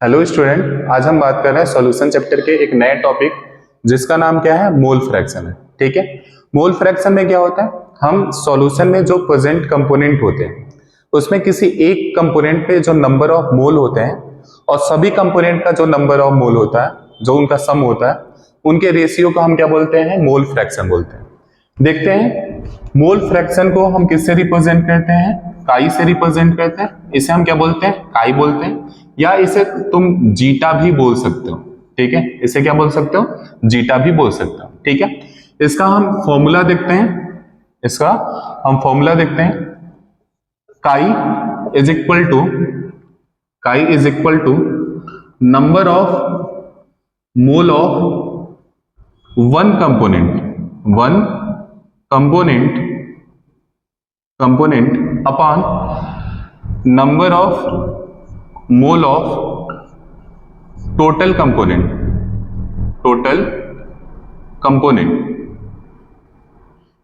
Hello student, आज हम बात कर रहे हैं सॉल्यूशन चैप्टर के एक नए टॉपिक जिसका नाम क्या है, मोल फ्रैक्शन है। ठीक है, मोल फ्रैक्शन में क्या होता है, हम सॉल्यूशन में जो प्रेजेंट कंपोनेंट होते हैं उसमें किसी एक कंपोनेंट पे जो नंबर ऑफ मोल होते हैं और सभी कंपोनेंट का जो नंबर ऑफ मोल होता है, जो उनका सम होता है, उनके रेशियो को हम क्या बोलते हैं, मोल फ्रैक्शन बोलते हैं। देखते हैं मोल फ्रैक्शन को हम किससे रिप्रेजेंट करते हैं, काई से रिप्रेजेंट करते हैं। इसे हम क्या बोलते हैं, काई बोलते हैं, या इसे तुम जीटा भी बोल सकते हो। ठीक है, इसे क्या बोल सकते हो, जीटा भी बोल सकते हो। ठीक है, इसका हम फॉर्मूला देखते हैं, इसका हम फॉर्मूला देखते हैं। Chi is equal to number of mole of one component upon number of mole of total component.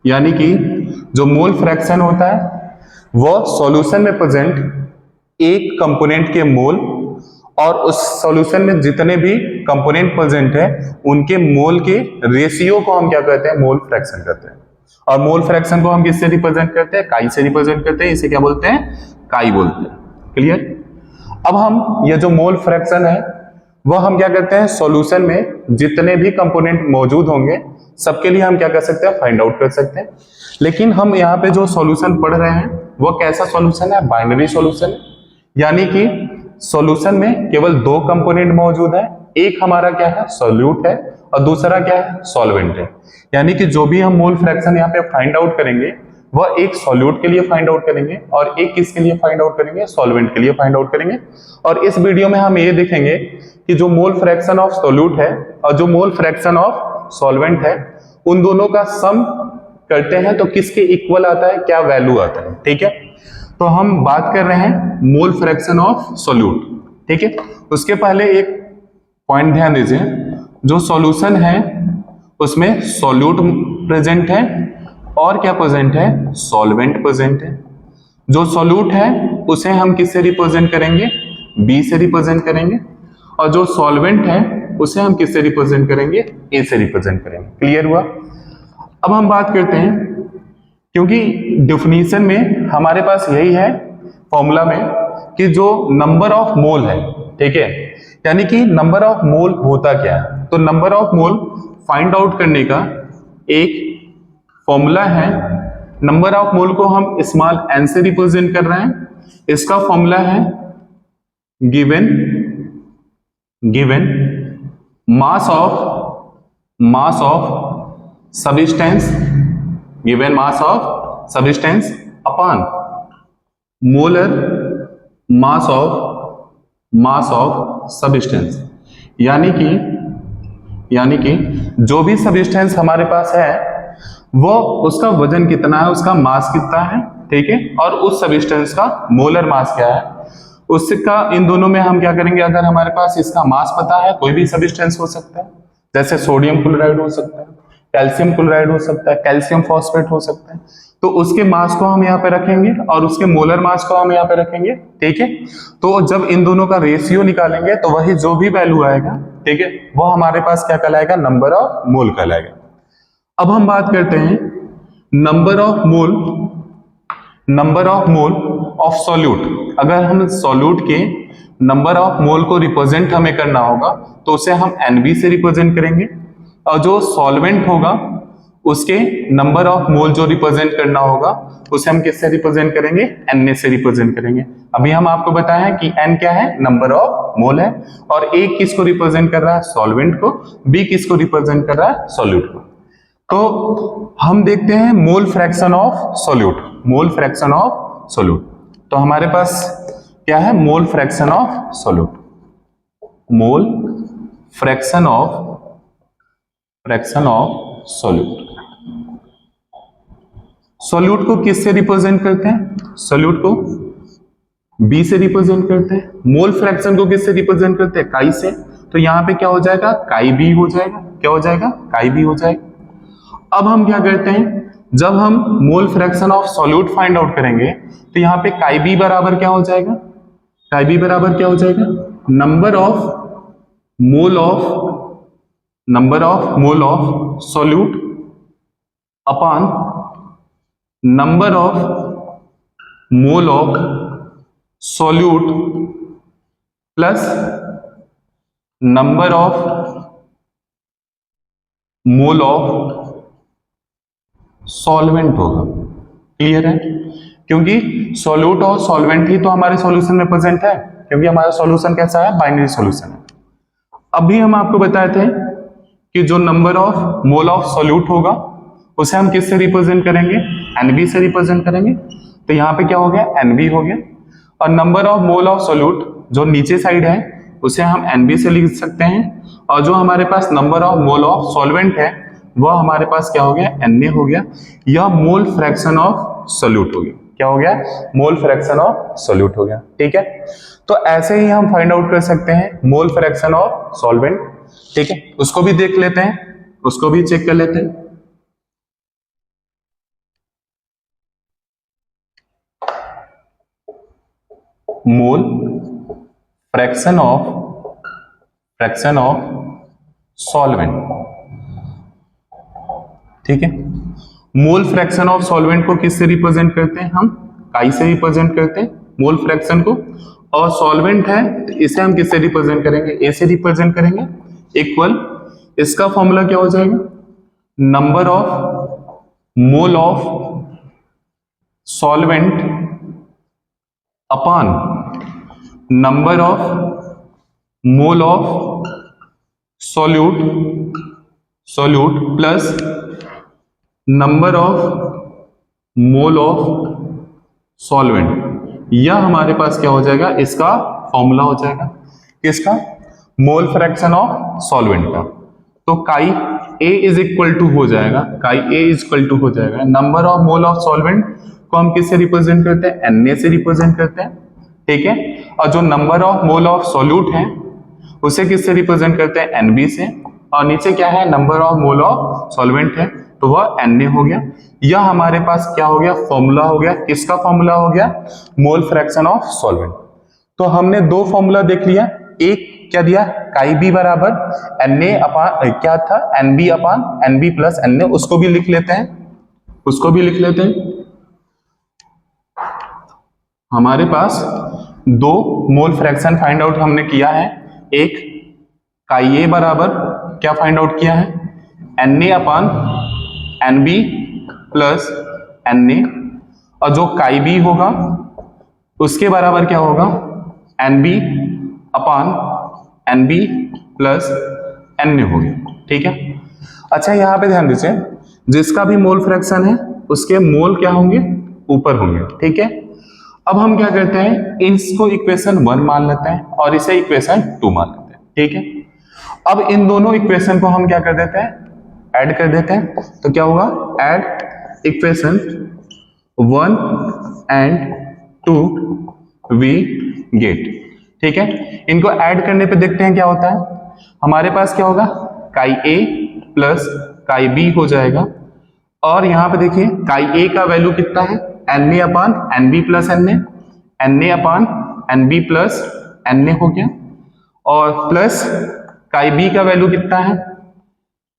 यानी कि जो मोल फ्रैक्शन होता है वो सॉल्यूशन में प्रेजेंट एक कंपोनेंट के मोल और उस सॉल्यूशन में जितने भी कंपोनेंट प्रेजेंट है उनके मोल के रेशियो को हम क्या कहते हैं, मोल फ्रैक्शन कहते हैं। और मोल फ्रैक्शन को हम किससे रिप्रेजेंट करते हैं, काई से रिप्रेजेंट करते हैं। इसे क्या बोलते हैं, काई बोलते हैं। क्लियर। अब हम ये जो मोल फ्रैक्शन है वह हम क्या करते हैं, सॉल्यूशन में जितने भी कंपोनेंट मौजूद होंगे सबके लिए हम क्या कर सकते हैं, फाइंड आउट कर सकते हैं। लेकिन हम यहाँ पे जो सॉल्यूशन पढ़ रहे हैं वो कैसा सॉल्यूशन है, बाइनरी सॉल्यूशन है। यानी कि सॉल्यूशन में केवल दो कंपोनेंट मौजूद है, एक हमारा क्या है, सॉल्यूट है और दूसरा क्या है, सॉल्वेंट है। यानी कि जो भी हम मोल फ्रैक्शन यहाँ पे फाइंड आउट करेंगे वह एक सॉल्यूट के लिए फाइंड आउट करेंगे और एक किसके लिए फाइंड आउट करेंगे, सॉल्वेंट के लिए फाइंड आउट करेंगे। और इस वीडियो में हम ये देखेंगे कि जो मोल फ्रैक्शन ऑफ सॉल्यूट है और जो मोल फ्रैक्शन ऑफ सॉल्वेंट है उन दोनों का सम करते हैं तो किसके इक्वल आता है, क्या वैल्यू आता है। ठीक है, तो हम बात कर रहे हैं मोल फ्रैक्शन ऑफ सॉल्यूट। ठीक है, उसके पहले एक पॉइंट ध्यान दीजिए, जो सॉल्यूशन है उसमें सॉल्यूट प्रेजेंट है और क्या प्रेजेंट है, सॉल्वेंट प्रेजेंट है। जो सॉल्यूट है उसे हम किससे रिप्रेजेंट करेंगे, बी से रिप्रेजेंट करेंगे, और जो सॉल्वेंट है उसे हम किससे रिप्रेजेंट करेंगे, ए से रिप्रेजेंट करेंगे। क्लियर हुआ। अब हम बात करते हैं, क्योंकि डेफिनेशन में हमारे पास यही है फॉर्मूला में कि जो नंबर ऑफ मोल है, ठीक है, यानी कि नंबर ऑफ मोल होता क्या है, तो number of mole find out करने का एक फॉर्मूला है। नंबर ऑफ मोल को हम स्मॉल n से रिप्रेजेंट कर रहे हैं। इसका फॉर्मूला है given mass of substance, given mass of substance upon molar mass of substance. यानी कि जो भी सबस्टेंस हमारे पास है वो उसका वजन कितना है, उसका मास कितना है। ठीक है, और उस सबस्टेंस का मोलर मास क्या है, उसका इन दोनों में हम क्या करेंगे, अगर हमारे पास इसका मास पता है, कोई भी सबस्टेंस हो सकता है, जैसे सोडियम क्लोराइड हो सकता है, कैल्शियम क्लोराइड हो सकता है, कैल्शियम फॉस्फेट हो सकता है, तो उसके मास को हम यहाँ पे रखेंगे और उसके मोलर मास को हम यहाँ पे रखेंगे। ठीक है, तो जब इन दोनों का रेशियो निकालेंगे तो वही जो भी वैल्यू आएगा, ठीक है, वो हमारे पास क्या कहलाएगा, नंबर ऑफ मोल कहलाएगा। अब हम बात करते हैं number of mole of solute. अगर हम सॉल्यूट के नंबर ऑफ मोल को रिप्रेजेंट हमें करना होगा तो उसे हम NB से रिप्रेजेंट करेंगे, और जो सॉल्वेंट होगा उसके नंबर ऑफ मोल जो रिप्रेजेंट करना होगा उसे हम किससे रिप्रेजेंट करेंगे, Na से रिप्रेजेंट करेंगे। अभी हम आपको बताया कि N क्या है, नंबर ऑफ मोल है, और A किसको रिप्रेजेंट कर रहा है, सॉल्वेंट को, B किसको रिप्रेजेंट कर रहा है, सॉल्यूट को। तो हम देखते हैं मोल फ्रैक्शन ऑफ सॉल्यूट। तो हमारे पास क्या है, mole fraction of solute. Mole fraction of solute को किससे रिप्रेजेंट करते हैं, सॉल्यूट को बी से रिप्रेजेंट करते हैं। मोल फ्रैक्शन को किससे रिप्रेजेंट करते हैं, काई से। तो यहां पे क्या हो जाएगा, काई बी हो जाएगा। क्या हो जाएगा, काई बी हो जाएगा। अब हम क्या करते हैं, जब हम mole fraction of solute find out करेंगे तो यहाँ पे काई बी बराबर क्या हो जाएगा, काई बी बराबर क्या हो जाएगा, number of mole of solute upon number of mole of solute plus number of mole of solvent होगा। क्लियर है? क्योंकि सॉल्यूट और सॉल्वेंट ही तो हमारे सॉल्यूशन में प्रेजेंट है, क्योंकि हमारा सॉल्यूशन कैसा है, बाइनरी सॉल्यूशन है। अभी हम आपको बताए थे कि जो number of mole of solute होगा उसे हम किससे रिप्रेजेंट करेंगे, एनबी से रिप्रेजेंट करेंगे। तो यहाँ पे क्या हो गया, एनबी हो गया। और number of mole of solute जो नीचे साइड है उसे हम एनबी से लिख सकते हैं, और जो हमारे पास number of mole of solvent है वह हमारे पास क्या हो गया, एनए हो गया। यह मोल फ्रैक्शन ऑफ सॉल्यूट हो गया। क्या हो गया, मोल फ्रैक्शन ऑफ सॉल्यूट हो गया। ठीक है, तो ऐसे ही हम फाइंड आउट कर सकते हैं मोल फ्रैक्शन ऑफ सॉल्वेंट। ठीक है, उसको भी देख लेते हैं, उसको भी चेक कर लेते हैं। Mole fraction of solvent. ठीक है, मोल फ्रैक्शन ऑफ सॉल्वेंट को किससे रिप्रेजेंट करते हैं, हम काई से रिप्रेजेंट करते हैं मोल फ्रैक्शन को। और सॉल्वेंट है तो इसे हम किससे रिप्रेजेंट करेंगे, ए से रिप्रेजेंट करेंगे। इक्वल, इसका फॉर्मूला क्या हो जाएगा, number of mole of solvent upon number of mole of solute plus number of mole of solvent. यह हमारे पास क्या हो जाएगा, इसका फॉर्मूला हो जाएगा किसका, मोल फ्रैक्शन ऑफ सॉल्वेंट का। तो काई ए इज इक्वल टू हो जाएगा, काई ए इज इक्वल टू हो जाएगा number of mole of solvent को हम किससे रिप्रेजेंट करते हैं, एनए से रिप्रेजेंट करते हैं। ठीक है, और जो number of mole of solute है उसे किससे रिप्रेजेंट करते हैं, एनबी से। और नीचे क्या है, number of mole of solvent है तो वह एनए हो गया। यह हमारे पास क्या हो गया, फॉर्मूला हो गया। किसका फॉर्मूला हो गया, मोल फ्रैक्शन ऑफ सॉल्वेंट। तो हमने दो फॉर्मूला देख लिया, एक क्या दिया, काई बी बराबर एनए अपान क्या था, एनबी अपान एनबी प्लस एनए। उसको भी लिख लेते हैं, हमारे पास दो मोल फ्रैक्शन फाइंड आउट हमने किया है। एक काई ए बराबर क्या फाइंड आउट किया है, एनए अपान एनबी प्लस एनए, और जो काई बी होगा उसके बराबर क्या होगा, एनबी अपान एनबी प्लस एनए हो गया। ठीक है, अच्छा यहाँ पे ध्यान दीजिए, जिसका भी मोल फ्रैक्शन है उसके मोल क्या होंगे, ऊपर होंगे। ठीक है, अब हम क्या करते हैं, इसको इक्वेशन 1 मान लेते हैं और इसे इक्वेशन 2 मान लेते हैं। ठीक है, अब इन दोनों इक्वेशन को हम क्या कर देते हैं, ऐड कर देते हैं। तो क्या होगा, add equation 1 and 2 we get. ठीक है, इनको ऐड करने पे देखते हैं क्या होता है। हमारे पास क्या होगा, काई ए प्लस काई बी हो जाएगा। और यहां पे देखिए काई ए का वैल्यू कितना है, n a upon n B plus N a upon n B plus N a हो गया। और प्लस काई बी का वैल्यू कितना है,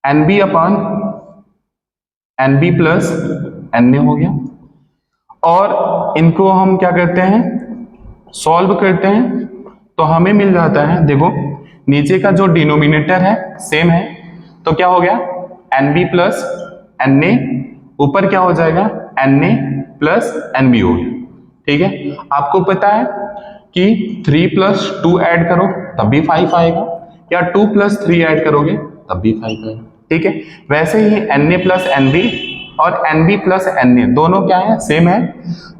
n b upon n B plus N a हो गया। और इनको हम क्या करते हैं, सॉल्व करते हैं तो हमें मिल जाता है, देखो नीचे का जो डिनोमिनेटर है सेम है, तो क्या हो गया, n B plus N a, ऊपर क्या हो जाएगा, एन ए प्लस एन बी हो गया। ठीक है, आपको पता है कि 3 प्लस 2 ऐड करो तब भी 5 आएगा, या 2 प्लस 3 ऐड करोगे तब भी 5 आएगा। ठीक है, वैसे ही एन ए प्लस एन बी और N B plus N A दोनों क्या है, सेम है।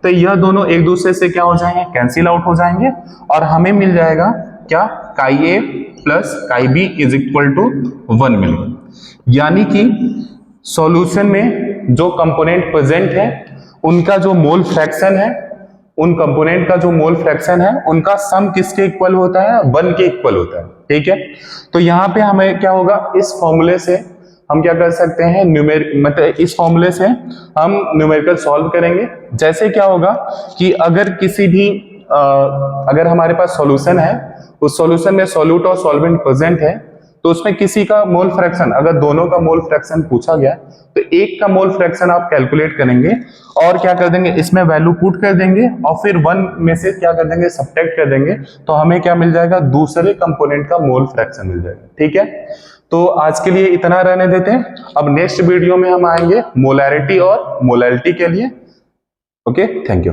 तो यह दोनों एक दूसरे से क्या हो जाएंगे, कैंसिल आउट हो जाएंगे, और हमें मिल जाएगा क्या, chi A plus chi B is equal to 1 मिल गया। यानी कि सॉल्यूशन में जो कंपोनेंट प्रेजेंट है उनका जो मोल फ्रैक्शन है, उन कंपोनेंट का जो मोल फ्रैक्शन है उनका सम किसके इक्वल होता है, 1 के इक्वल होता है। ठीक है, तो यहाँ पे हमें क्या होगा, इस फॉर्मूले से हम क्या कर सकते हैं, मतलब इस फॉर्मूले से हम न्यूमेरिकल सॉल्व करेंगे। जैसे क्या होगा कि अगर किसी भी अगर हमारे पास सॉल्यूशन है, उस सॉल्यूशन में सॉल्यूट और सॉल्वेंट प्रेजेंट है, तो उसमें किसी का मोल फ्रैक्शन, अगर दोनों का मोल फ्रैक्शन पूछा गया तो एक का मोल फ्रैक्शन आप कैलकुलेट करेंगे और क्या कर देंगे, इसमें वैल्यू पुट कर देंगे और फिर 1 में से क्या कर देंगे, सब्ट्रैक्ट कर देंगे, तो हमें क्या मिल जाएगा, दूसरे कंपोनेंट का मोल फ्रैक्शन मिल जाएगा। ठीक है, तो आज के लिए इतना रहने देते हैं। अब नेक्स्ट वीडियो में हम आएंगे मोलैरिटी और मोलैलिटी के लिए। Okay, thank you.